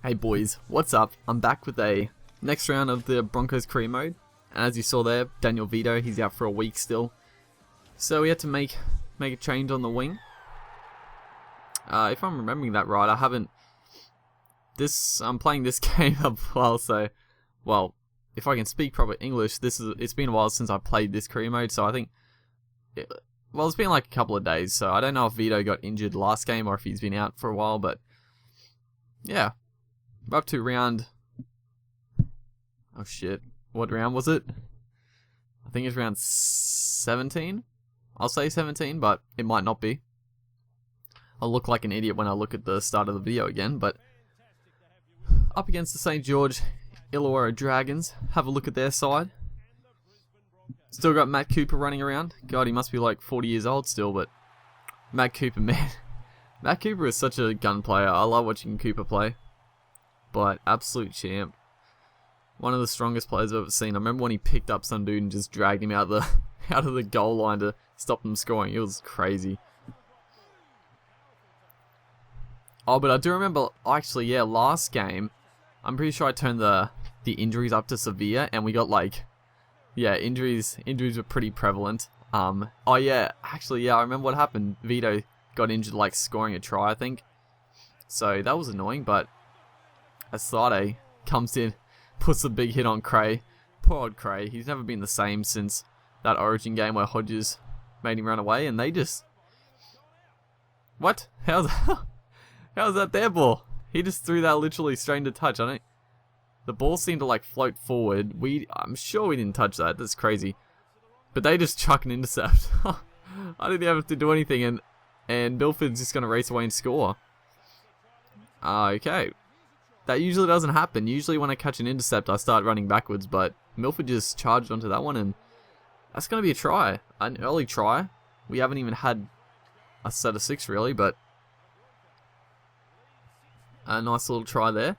Hey boys, what's up? I'm back with a next round of the Broncos career mode. And as you saw there, Daniel Vito, he's out for a week still. So we had to make a change on the wing. If I'm remembering that right, I'm playing this game a while, so, well, if I can speak proper English, it's been a while since I played this career mode, so I think, it's been like a couple of days, so I don't know if Vito got injured last game or if he's been out for a while, but yeah. We're up to round... Oh shit. What round was it? I think it's round 17? I'll say 17, but it might not be. I'll look like an idiot when I look at the start of the video again, but... Up against the St. George Illawarra Dragons. Have a look at their side. Still got Matt Cooper running around. God, he must be like 40 years old still, but... Matt Cooper, man. Matt Cooper is such a gun player. I love watching Cooper play. But absolute champ. One of the strongest players I've ever seen. I remember when he picked up some dude and just dragged him out of the goal line to stop them scoring. It was crazy. Oh, but I do remember, actually, yeah, last game, I'm pretty sure I turned the injuries up to severe, and we got like, yeah, injuries were pretty prevalent. Oh yeah, actually, yeah, I remember what happened. Vito got injured like scoring a try, I think. So that was annoying, but Asade comes in, puts a big hit on Cray. Poor old Cray. He's never been the same since that Origin game where Hodges made him run away, and they just... What? How's that their ball? He just threw that literally straight into touch. The ball seemed to like float forward. I'm sure we didn't touch that. That's crazy. But they just chuck an intercept. I didn't have to do anything, and Milford's just gonna race away and score. Okay. That usually doesn't happen. Usually when I catch an intercept, I start running backwards, but Milford just charged onto that one, and that's going to be a try. An early try. We haven't even had a set of 6, really, but a nice little try there.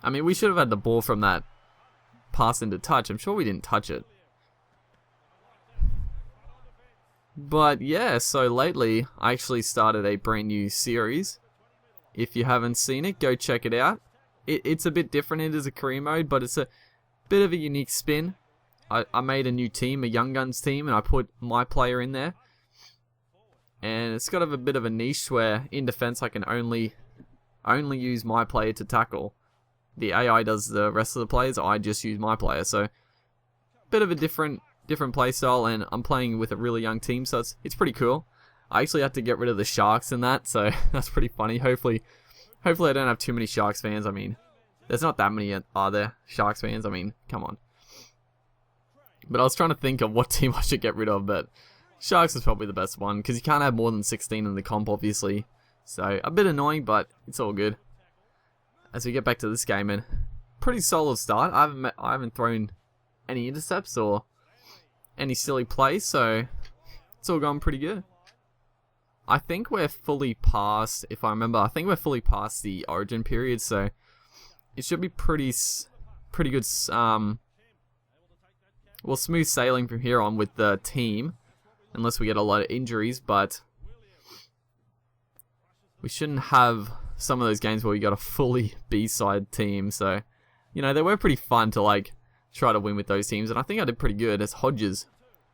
I mean, we should have had the ball from that pass into touch. I'm sure we didn't touch it. But yeah, so lately, I actually started a brand new series. If you haven't seen it, go check it out. It's a bit different. It is a career mode, but it's a bit of a unique spin. I made a new team, a Young Guns team, and I put my player in there. And it's got a bit of a niche where in defense I can only use my player to tackle. The AI does the rest of the players. I just use my player. So bit of a different play style, and I'm playing with a really young team, so it's pretty cool. I actually had to get rid of the Sharks in that, so that's pretty funny. Hopefully I don't have too many Sharks fans. I mean, there's not that many, are there, Sharks fans? I mean, come on. But I was trying to think of what team I should get rid of, but Sharks is probably the best one, because you can't have more than 16 in the comp, obviously. So, a bit annoying, but it's all good. As we get back to this game, and pretty solid start. I haven't thrown any intercepts or any silly plays, so it's all going pretty good. I think we're fully past, if I remember, I think we're fully past the Origin period, so it should be pretty good, well, smooth sailing from here on with the team, unless we get a lot of injuries, but we shouldn't have some of those games where we got a fully B-side team, so, you know, they were pretty fun to, like, try to win with those teams, and I think I did pretty good as Hodges.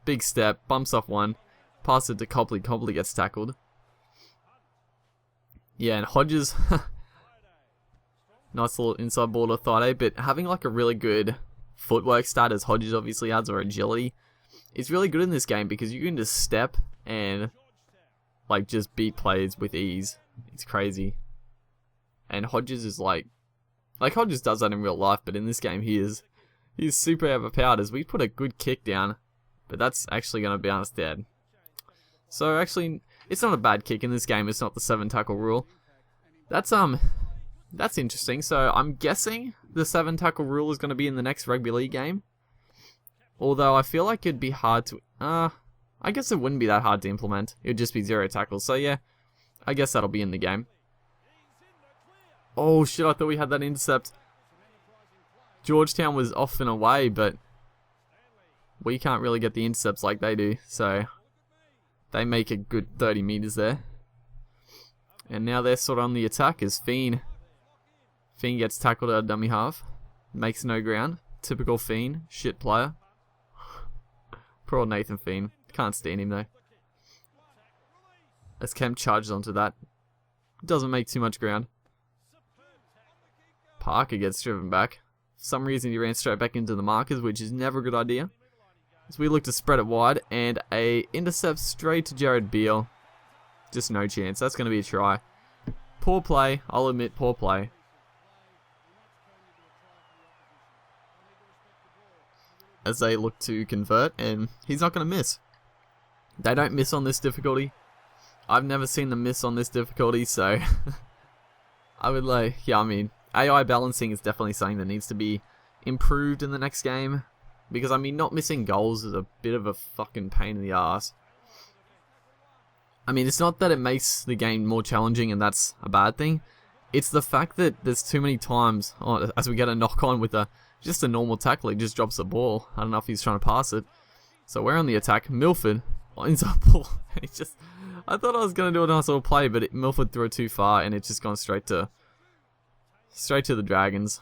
Big step, bumps off one, pass it to Copley, Copley gets tackled. Yeah, and Hodges, nice little inside ball to Thade, but having like a really good footwork stat as Hodges obviously has, or agility, is really good in this game because you can just step and like just beat players with ease. It's crazy. And Hodges is like Hodges does that in real life, but in this game he's super overpowered as we put a good kick down, but that's actually going to bounce dead. So actually, it's not a bad kick in this game. It's not the 7 tackle rule. That's interesting. So I'm guessing the 7 tackle rule is going to be in the next rugby league game. Although I feel like it'd be hard to. I guess it wouldn't be that hard to implement. It would just be 0 tackles. So yeah, I guess that'll be in the game. Oh shit! I thought we had that intercept. Georgetown was off and away, but we can't really get the intercepts like they do. So they make a good 30 meters there. And now they're sort of on the attack as Fiend Fiend gets tackled out of dummy half. Makes no ground. Typical Fiend. Shit player. Poor old Nathan Fiend. Can't stand him though. As Kemp charges onto that. Doesn't make too much ground. Parker gets driven back. For some reason he ran straight back into the markers, which is never a good idea. So we look to spread it wide, and a intercept straight to Jared Beal. Just no chance. That's going to be a try. Poor play. I'll admit, poor play. As they look to convert, and he's not going to miss. They don't miss on this difficulty. I've never seen them miss on this difficulty, so I would like, yeah, I mean, AI balancing is definitely something that needs to be improved in the next game. Because, I mean, not missing goals is a bit of a fucking pain in the ass. I mean, it's not that it makes the game more challenging and that's a bad thing. It's the fact that there's too many times, as we get a knock on with just a normal tackle, he just drops the ball. I don't know if he's trying to pass it. So we're on the attack. Milford lines up ball. I thought I was going to do a nice little play, but Milford threw it too far and it's just gone straight to the Dragons.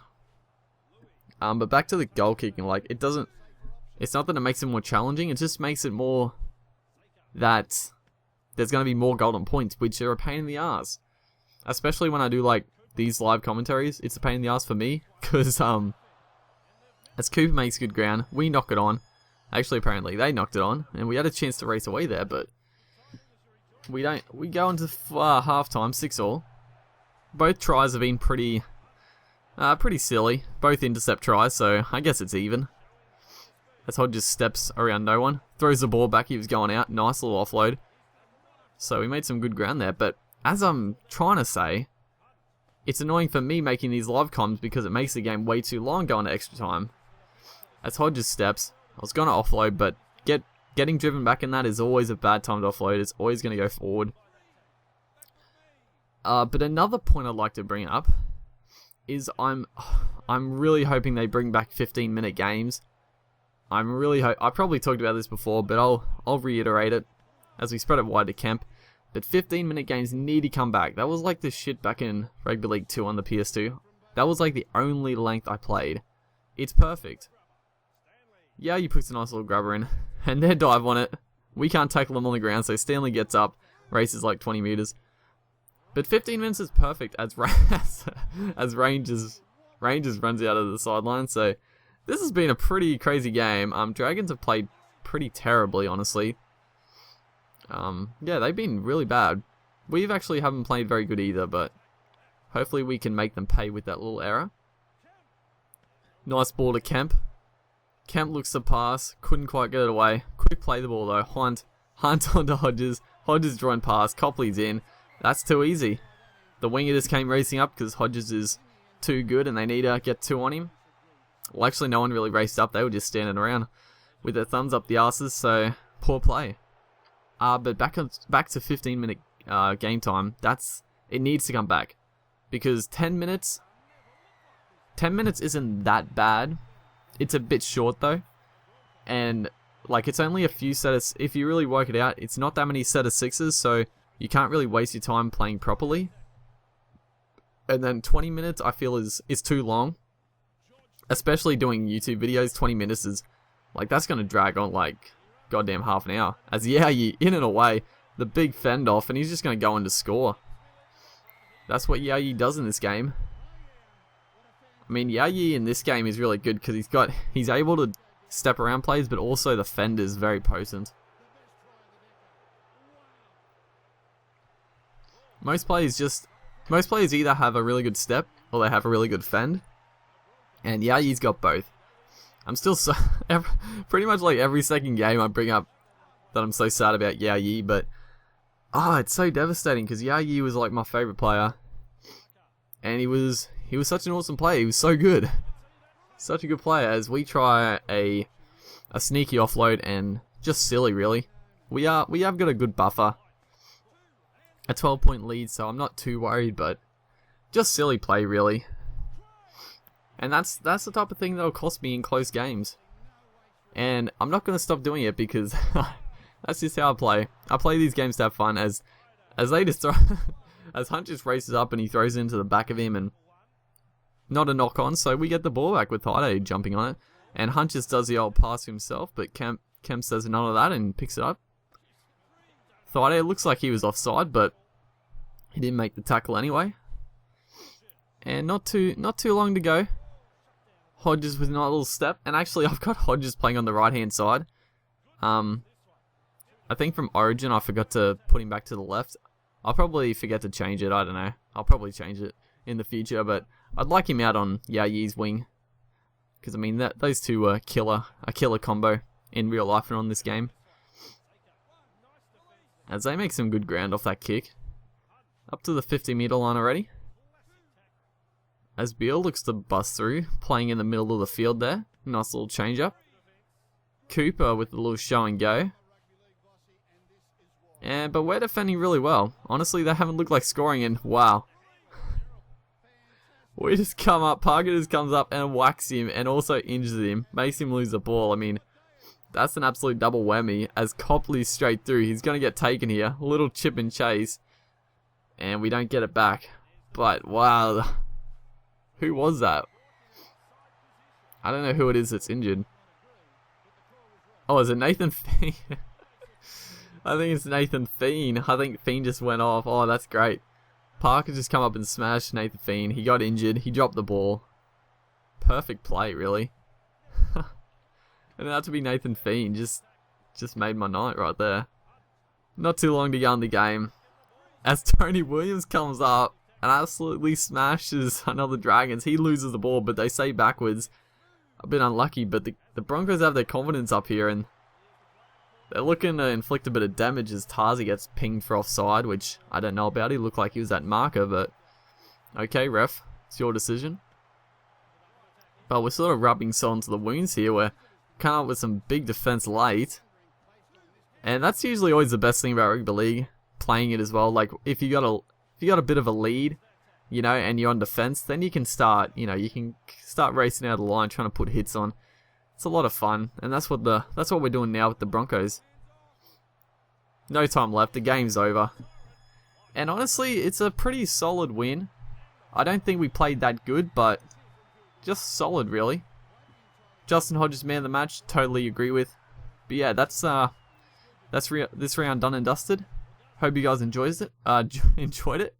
But back to the goal kicking, like, it's not that it makes it more challenging, it just makes it more that there's going to be more golden points, which are a pain in the ass. Especially when I do, like, these live commentaries, it's a pain in the ass for me, because, as Cooper makes good ground, we knock it on. Actually, apparently, they knocked it on, and we had a chance to race away there, but we don't. We go into half-time, 6-all. Both tries have been pretty silly. Both intercept tries, so I guess it's even. As Hodges steps around no one. Throws the ball back, he was going out. Nice little offload. So we made some good ground there, but as I'm trying to say, it's annoying for me making these live comms because it makes the game way too long going to extra time. As Hodges steps, I was going to offload, but getting driven back in that is always a bad time to offload. It's always going to go forward. But another point I'd like to bring up is I'm really hoping they bring back 15-minute games. I probably talked about this before, but I'll reiterate it as we spread it wide to Kemp. But 15-minute games need to come back. That was like the shit back in Rugby League 2 on the PS2. That was like the only length I played. It's perfect. Yeah, you puts a nice little grubber in, and they dive on it. We can't tackle them on the ground, so Stanley gets up, races like 20 meters. But 15 minutes is perfect as Rangers runs out of the sideline. So this has been a pretty crazy game. Dragons have played pretty terribly, honestly. Yeah, they've been really bad. We've actually haven't played very good either, but hopefully we can make them pay with that little error. Nice ball to Kemp. Kemp looks to pass, couldn't quite get it away. Quick play the ball though. Hunt onto Hodges. Hodges drawing pass. Copley's in. That's too easy. The winger just came racing up because Hodges is too good and they need to get two on him. Well, actually, no one really raced up. They were just standing around with their thumbs up the arses, so poor play. But back to 15-minute game time. It needs to come back because 10 minutes isn't that bad. It's a bit short though, and like it's only a few sets. If you really work it out, it's not that many set of sixes, so you can't really waste your time playing properly. And then 20 minutes, I feel is too long. Especially doing YouTube videos, 20 minutes is like that's gonna drag on like goddamn half an hour. As Yayi in and away, the big fend off, and he's just gonna go in to score. That's what Yayi does in this game. I mean, Yayi in this game is really good because he's able to step around plays, but also the fend is very potent. Most players either have a really good step or they have a really good fend, and Yayi's got both. I'm still pretty much like every second game I bring up that I'm so sad about Yayi, but it's so devastating because Yayi was like my favorite player, and he was such an awesome player. He was so good, such a good player. As we try a sneaky offload and just silly, really. We have got a good buffer, a 12-point lead, so I'm not too worried. But just silly play, really. And that's the type of thing that'll cost me in close games. And I'm not gonna stop doing it because that's just how I play. I play these games to have fun. As they just throw, as Hunt just races up and he throws into the back of him, and not a knock on, so we get the ball back with Thaiday jumping on it. And Hunt just does the old pass himself, but Kemp says none of that and picks it up. Thaiday looks like he was offside, but he didn't make the tackle anyway. And not too long to go. Hodges with a nice little step. And actually, I've got Hodges playing on the right-hand side. I think from Origin, I forgot to put him back to the left. I'll probably forget to change it. I don't know. I'll probably change it in the future. But I'd like him out on Yayi's wing. Because, I mean, those two were a killer combo in real life and on this game. As they make some good ground off that kick. Up to the 50-meter line already. As Beal looks to bust through, playing in the middle of the field there. Nice little change up. Cooper with a little show and go. But we're defending really well. Honestly, they haven't looked like scoring, and wow. We just come up, Parker just comes up and whacks him and also injures him. Makes him lose the ball. I mean, that's an absolute double whammy. As Copley's straight through, he's going to get taken here. A little chip and chase. And we don't get it back. But, wow. Who was that? I don't know who it is that's injured. Oh, is it Nathan Fiend? I think it's Nathan Fiend. I think Fiend just went off. Oh, that's great. Parker just come up and smashed Nathan Fiend. He got injured. He dropped the ball. Perfect play, really. And that to be Nathan Fiend just made my night right there. Not too long to go in the game. As Tony Williams comes up and absolutely smashes another Dragons. He loses the ball, but they say backwards. A bit unlucky, but the Broncos have their confidence up here, and they're looking to inflict a bit of damage as Tarzi gets pinged for offside, which I don't know about. He looked like he was that marker, but okay, ref, it's your decision. But we're sort of rubbing salt into the wounds here. We're coming up with some big defense late, and that's usually always the best thing about rugby league, playing it as well. Like if you got a bit of a lead, you know, and you're on defense, then you can start racing out of the line, trying to put hits on. It's a lot of fun, and that's what we're doing now with the Broncos. No time left, the game's over. And honestly, it's a pretty solid win. I don't think we played that good, but just solid, really. Justin Hodges man of the match, totally agree with. But yeah, that's this round done and dusted. Hope you guys enjoyed it.